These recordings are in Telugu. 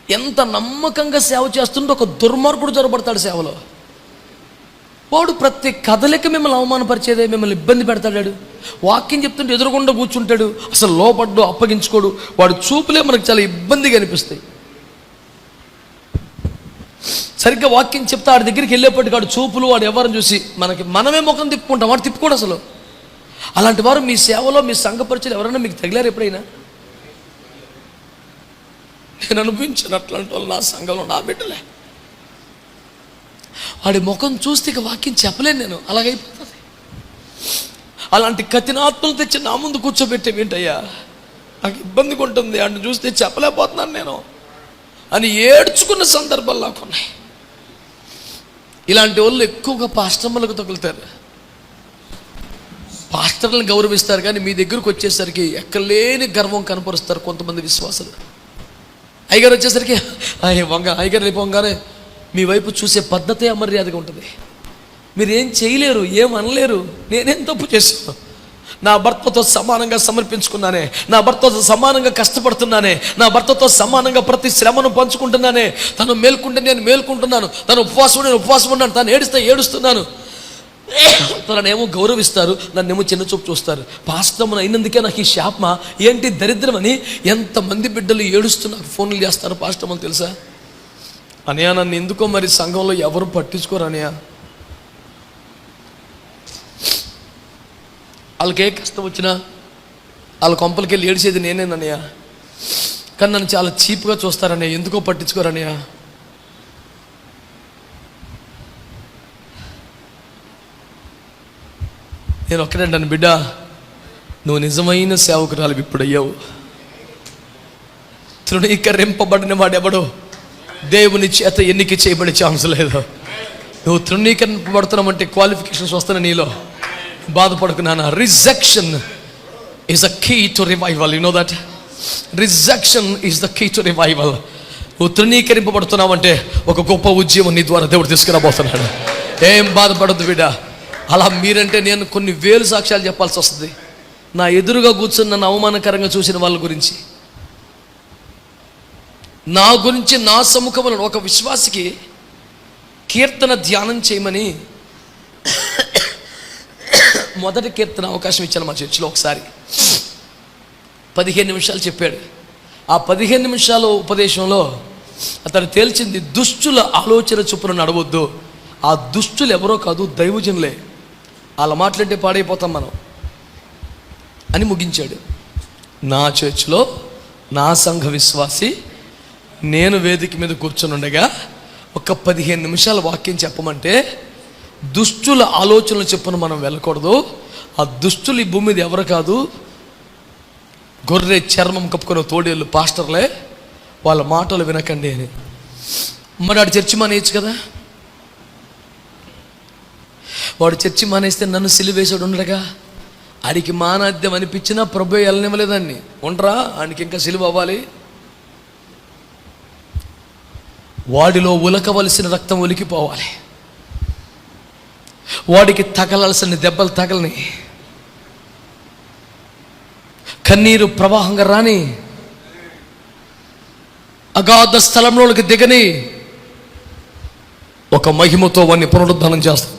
ఎంత నమ్మకంగా సేవ చేస్తుంటే ఒక దుర్మార్గుడు జొరబడతాడు సేవలో. వాడు ప్రతి కదలిక మిమ్మల్ని అవమానపరిచేదే, మిమ్మల్ని ఇబ్బంది పెడతాడు. వాక్యం చెప్తుంటే ఎదురుగుండా కూర్చుంటాడు, అసలు లోపడ్డు అప్పగించుకోడు. వాడు చూపులే మనకు చాలా ఇబ్బందిగా అనిపిస్తాయి. సరిగ్గా వాక్యం చెప్తే వాడి దగ్గరికి వెళ్ళేప్పటికి వాడు చూపులు, వాడు ఎవరిని చూసి మనమే ముఖం తిప్పుకుంటాం, వాడు తిప్పుకోడు అసలు. అలాంటి వారు మీ సేవలో, మీ సంఘ పరిచయం ఎవరైనా మీకు తగిలారు ఎప్పుడైనా? నేను అనుభవించాను అట్లాంటి వాళ్ళు నా సంఘంలో, నా బిడ్డలే. వాడి ముఖం చూస్తే ఇక వాక్యం చెప్పలేను నేను, అలాగైపోతుంది. అలాంటి కఠినాత్మలు తెచ్చి నా ముందు కూర్చోబెట్టేమేంటయ్యా, నాకు ఇబ్బందిగా ఉంటుంది, వాడిని చూస్తే చెప్పలేకపోతున్నాను నేను అని ఏడ్చుకున్న సందర్భాలు నాకు ఉన్నాయి. ఇలాంటి వాళ్ళు ఎక్కువగా పాస్టర్లకు తగులుతారు. పాస్టర్లను గౌరవిస్తారు కానీ మీ దగ్గరకు వచ్చేసరికి ఎక్కలేని గర్వం కనపరుస్తారు కొంతమంది విశ్వాసులు. అయ్యగారు వచ్చేసరికి అయ్యగారు లేపంగానే మీ వైపు చూసే పద్ధతే అమర్యాదగా ఉంటుంది. మీరు ఏం చేయలేరు, ఏం అనలేరు. నేనేం తప్పు చేశాను? నా భర్తతో సమానంగా సమర్పించుకున్నానే, నా భర్తతో సమానంగా కష్టపడుతున్నానే, నా భర్తతో సమానంగా ప్రతి శ్రమను పంచుకుంటున్నానే. తను మేల్కుంటే నేను మేల్కుంటున్నాను, తను ఉపవాసం నేను ఉపవాసం ఉన్నాను, తను ఏడుస్తే ఏడుస్తున్నాను. తననేమో గౌరవిస్తారు, నన్నేమో చిన్న చూపు చూస్తారు. పాస్టర్ను అయినందుకే నాకు ఈ శాపమా ఏంటి దరిద్రం అని ఎంతమంది బిడ్డలు ఏడుస్తూ నాకు ఫోన్లు చేస్తారు. పాస్టర్మని తెలుసా అనయా, నన్ను ఎందుకో మరి సంఘంలో ఎవరు పట్టించుకోరు అనయా, వాళ్ళకి ఏ కష్టం వచ్చినా వాళ్ళ కొంపలకి వెళ్ళి ఏడిసేది నేనేనన్నయ్యా, కానీ నన్ను చాలా చీప్గా చూస్తారన్నయ్య, ఎందుకో పట్టించుకోరన్నయ్య. నేను ఒక్కడే నన్ను బిడ్డ, నువ్వు నిజమైన సేవకురాలు ఇప్పుడయ్యావు. తృణీకరింపబడిన వాడెవడో దేవుని చేత ఎన్నిక చేయబడే ఛాన్స్ లేదు. నువ్వు తృణీకరింపబడుతున్నావంటే క్వాలిఫికేషన్స్ వస్తున్నా నీలో, బాధపడుకున్నాను. Rejection is a key to revival. You know that rejection is the key to revival. నువ్వు తృణీకరింపబడుతున్నావంటే ఒక గొప్ప ఉద్యమం నీ ద్వారా దేవుడు తీసుకురాబోతున్నాడు. ఏం బాధపడద్దు బిడ్డ. అలా మీరంటే నేను కొన్ని వేలు సాక్ష్యాలు చెప్పాల్సి వస్తుంది. నా ఎదురుగా కూర్చుని నన్ను అవమానకరంగా చూసిన వాళ్ళ గురించి, నా గురించి, నా సముఖంలో ఒక విశ్వాసికి కీర్తన ధ్యానం చేయమని మొదటి కీర్తన అవకాశం ఇచ్చాను మా చర్చిలో. ఒకసారి 15 నిమిషాలు చెప్పాడు. ఆ 15 నిమిషాల ఉపదేశంలో అతను తేల్చింది, దుష్టుల ఆలోచన చొప్పున నడవద్దు. ఆ దుష్టులు ఎవరో కాదు, దైవజనులే. వాళ్ళ మాట్లాడితే పాడైపోతాం మనం అని ముగించాడు. నా చర్చిలో నా సంఘ విశ్వాసి నేను వేదిక మీద కూర్చొని ఉండగా ఒక 15 నిమిషాల వాక్యం చెప్పమంటే, దుష్టుల ఆలోచనలు చెప్పున మనం వెళ్ళకూడదు. ఆ దుష్టులు ఈ భూమి మీద ఎవరు కాదు, గొర్రె చర్మం కప్పుకున్న తోడేళ్ళు పాస్టర్లే, వాళ్ళ మాటలు వినకండి అని. మరి వాడు చర్చి మానేయచ్చు కదా. వాడు చర్చి మానేస్తే నన్ను సిలువేసాడు ఉండగా, ఆడికి మానాద్యం అనిపించినా ప్రభు వెళ్ళనివ్వలేదాన్ని. ఉండరా, ఆడికి ఇంకా సిలువ అవ్వాలి. వాడిలో ఉలకవలసిన రక్తం ఉలికిపోవాలి, వాడికి తగలాల్సిన దెబ్బలు తగలని, కన్నీరు ప్రవాహంగా రాని, అగాధ స్థలంలోకి దిగని ఒక మహిమతో వాడిని పునరుద్ధరణ చేస్తాం.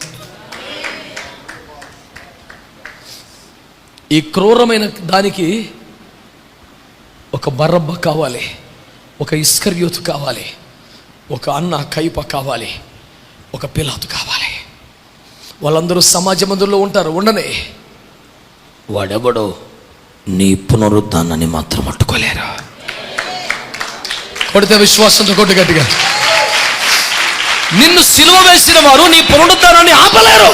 ఈ క్రూరమైన దానికి ఒక బరబ్బ కావాలి, ఒక ఇస్కర్యోతు కావాలి, ఒక అన్న కైప కావాలి, ఒక పిలాతు కావాలి. వాళ్ళందరూ సమాజ మందిరంలో ఉంటారు, ఉండనే. వాడెవడో నీ పునరుద్ధానాన్ని మాత్రం అట్టుకోలేరు. కొడితే విశ్వాసంతో కొట్టు గట్టిగా. నిన్ను సిలువ వేసిన వారు నీ పునరుద్ధానాన్ని ఆపలేరు.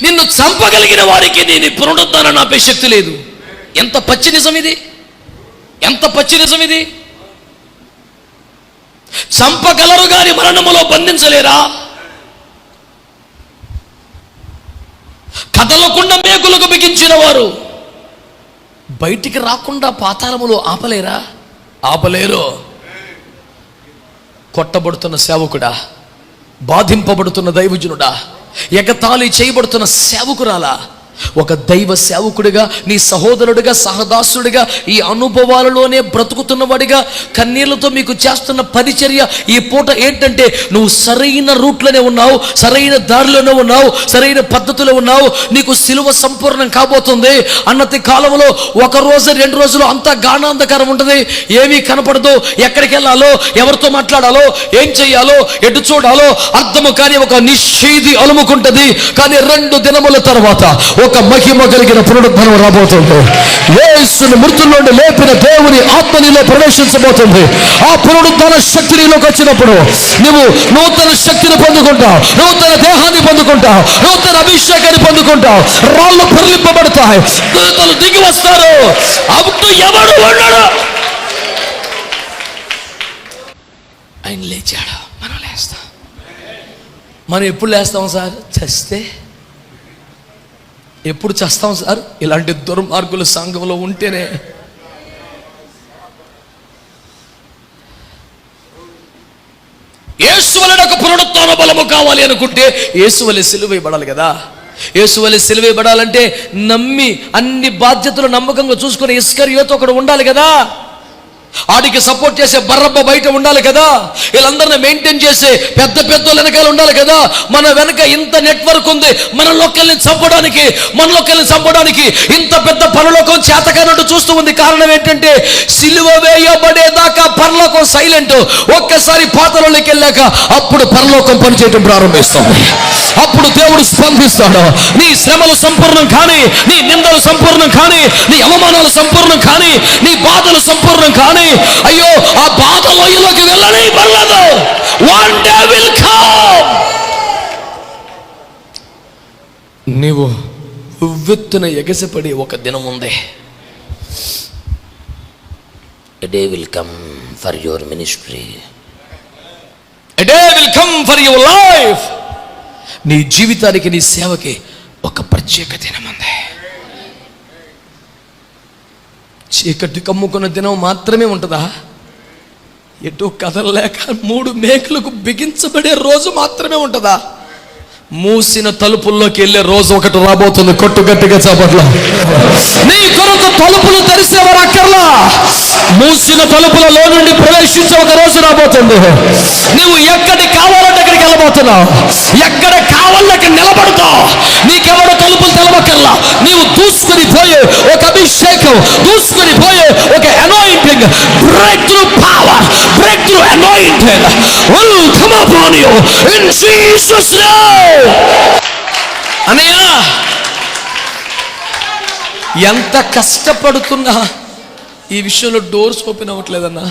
నిన్ను చంపగలిగిన వారికి నీ పునరుద్ధానాన్ని ఆపే శక్తి లేదు. ఎంత పచ్చి నిజం ఇది, ఎంత పచ్చి నిజం ఇది. చంపగలరు గాని మరణములో బంధించలేరా? కదలకుండా మేకులకు బిగించిన వారు బయటికి రాకుండా పాతాళములో ఆపలేరా? ఆపలేరు. కొట్టబడుతున్న సేవకుడా, బాధింపబడుతున్న దైవజనుడా, ఎగతాళి చేయబడుతున్న సేవకురాలా, ఒక దైవ సేవకుడిగా, నీ సహోదరుడిగా, సహదాసుడిగా, ఈ అనుభవాలలోనే బ్రతుకుతున్నవాడిగా, కన్నీళ్లతో మీకు చేస్తున్న పరిచర్య ఈ పూట ఏంటంటే, నువ్వు సరైన రూట్లోనే ఉన్నావు, సరైన దారిలోనే ఉన్నావు, సరైన పద్ధతిలో ఉన్నావు. నీకు సిలువ సంపూర్ణం కాబోతుంది. అన్నతి కాలంలో 1 రోజు 2 రోజులు అంతా గాఢాంధకారం ఉంటుంది. ఏమీ కనపడదు. ఎక్కడికి వెళ్ళాలో, ఎవరితో మాట్లాడాలో, ఏం చెయ్యాలో, ఎటు చూడాలో అర్థము కాని ఒక నిశ్చీది అలుముకుంటుంది. కానీ 2 దినముల తర్వాత ఒక మహిమ కలిగిన పునరుద్ధరణ రాబోతుంది. యేసుని మృతుల్లోండి లేపిన దేవుని ఆత్మ నీలో ప్రవేశించబోతుంది. ఆ పునరుద్ధరణ శక్తి నీలోకి వచ్చినప్పుడు నువ్వు నూతన శక్తిని పొందుకుంటావు, నూతన దేహాన్ని పొందుకుంటావు, నూతన అభిషేకాన్ని పొందుకుంటావు. రాళ్ళు పొరలింపబడతాయి, దూతలు దిగి వస్తారు. అప్పుడు ఎవడు ఉన్నాడు? ఆయన లేచాడు, మనం లేస్తాం. మనం ఎప్పుడు లేస్తాం సార్? చస్తే. ఎప్పుడు చేస్తాం సార్? ఇలాంటి దుర్మార్గుల సంఘంలో ఉంటేనే. యేసు వలె నాకు పునరుత్థాన బలము కావాలి అనుకుంటే యేసు వలె సిలువ వేయబడాలి కదా. యేసు వలె సిలువ వేయబడాలంటే నమ్మి అన్ని బాధ్యతలు నమ్మకంగా చూసుకునే ఇస్కరియోతు ఒకడు ఉండాలి కదా. ఆడికి సపోర్ట్ చేసే బర్రబ్బ బయట ఉండాలి కదా. వీళ్ళందరినీ మెయింటైన్ చేసే పెద్ద వెనకాల ఉండాలి కదా. మన వెనక ఇంత నెట్వర్క్ ఉంది. మనలోకెళ్ళి చంపడానికి ఇంత పెద్ద పరలోకం చేతకానట్టు చూస్తూ ఉంది. కారణం ఏంటంటే, సిలువ వేయబడేదాకా పరలోకం సైలెంట్. ఒక్కసారి పాతాళంలోకి వెళ్ళాక అప్పుడు పరలోకం పనిచేయడం ప్రారంభిస్తుంది. అప్పుడు దేవుడు స్పందిస్తాడు. నీ శ్రమలు సంపూర్ణం కానీ, నీ నిందలు సంపూర్ణం కానీ, నీ అవమానాలు సంపూర్ణం కానీ, నీ బాధలు సంపూర్ణం కానీ, అయ్యో ఆ బాధ లోయలోకి వెళ్ళని పర్లేదు. One day will come. నీవు ఉవ్వెత్తున ఎగసిపడి ఒక దినం ఉంది. A day will come for your ministry. A day will come for your life. నీ జీవితానికి, నీ సేవకి ఒక ప్రత్యేక దినం ఉంది. చీకటి కమ్ముకున్న దినం మాత్రమే ఉంటుందా? ఎటు కదలలేక 3 మేకులకు బిగించబడే రోజు మాత్రమే ఉంటుందా? మూసిన తలుపుల్లోకి వెళ్ళే రోజు ఒకటి రాబోతుంది. కొట్టు గట్టిగా చప్పట్లు. నీ కొరకు తలుపులు తెరిసేవారు అక్కర్లా. మూసిన తలుపులలో నుండి ప్రవేశించే ఒక రోజు రాబోతుంది. నువ్వు ఎక్కడికి కావాలంటే అక్కడికి వెళ్ళబోతున్నావు. ఎక్కడ కావాలంటే అక్కడ నిలబడతావు. నీకెవడో తలుపులు తెలవక్కర్లా. నీవు దూసుకుని పోయే ఒక అభిషేకం, దూసుకుని పోయే ఒక anointing, break through power, break through anointing will come upon you in Jesus name. అన్నయ్య, ఎంత కష్టపడుతున్నా ఈ విషయంలో డోర్స్ ఓపెన్ అవ్వట్లేదన్నా.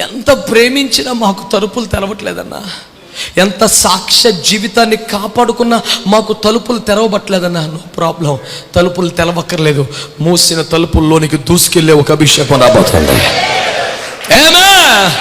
ఎంత ప్రేమించినా మాకు తలుపులు తెరవట్లేదన్నా. ఎంత సాక్ష్య జీవితాన్ని కాపాడుకున్నా మాకు తలుపులు తెరవబట్లేదన్నా. నో ప్రాబ్లం, తలుపులు తెరవక్కర్లేదు. మూసిన తలుపుల్లోనికి దూసుకెళ్లే ఒక అభిషేకం రాబోతుంది. ఆమేన్.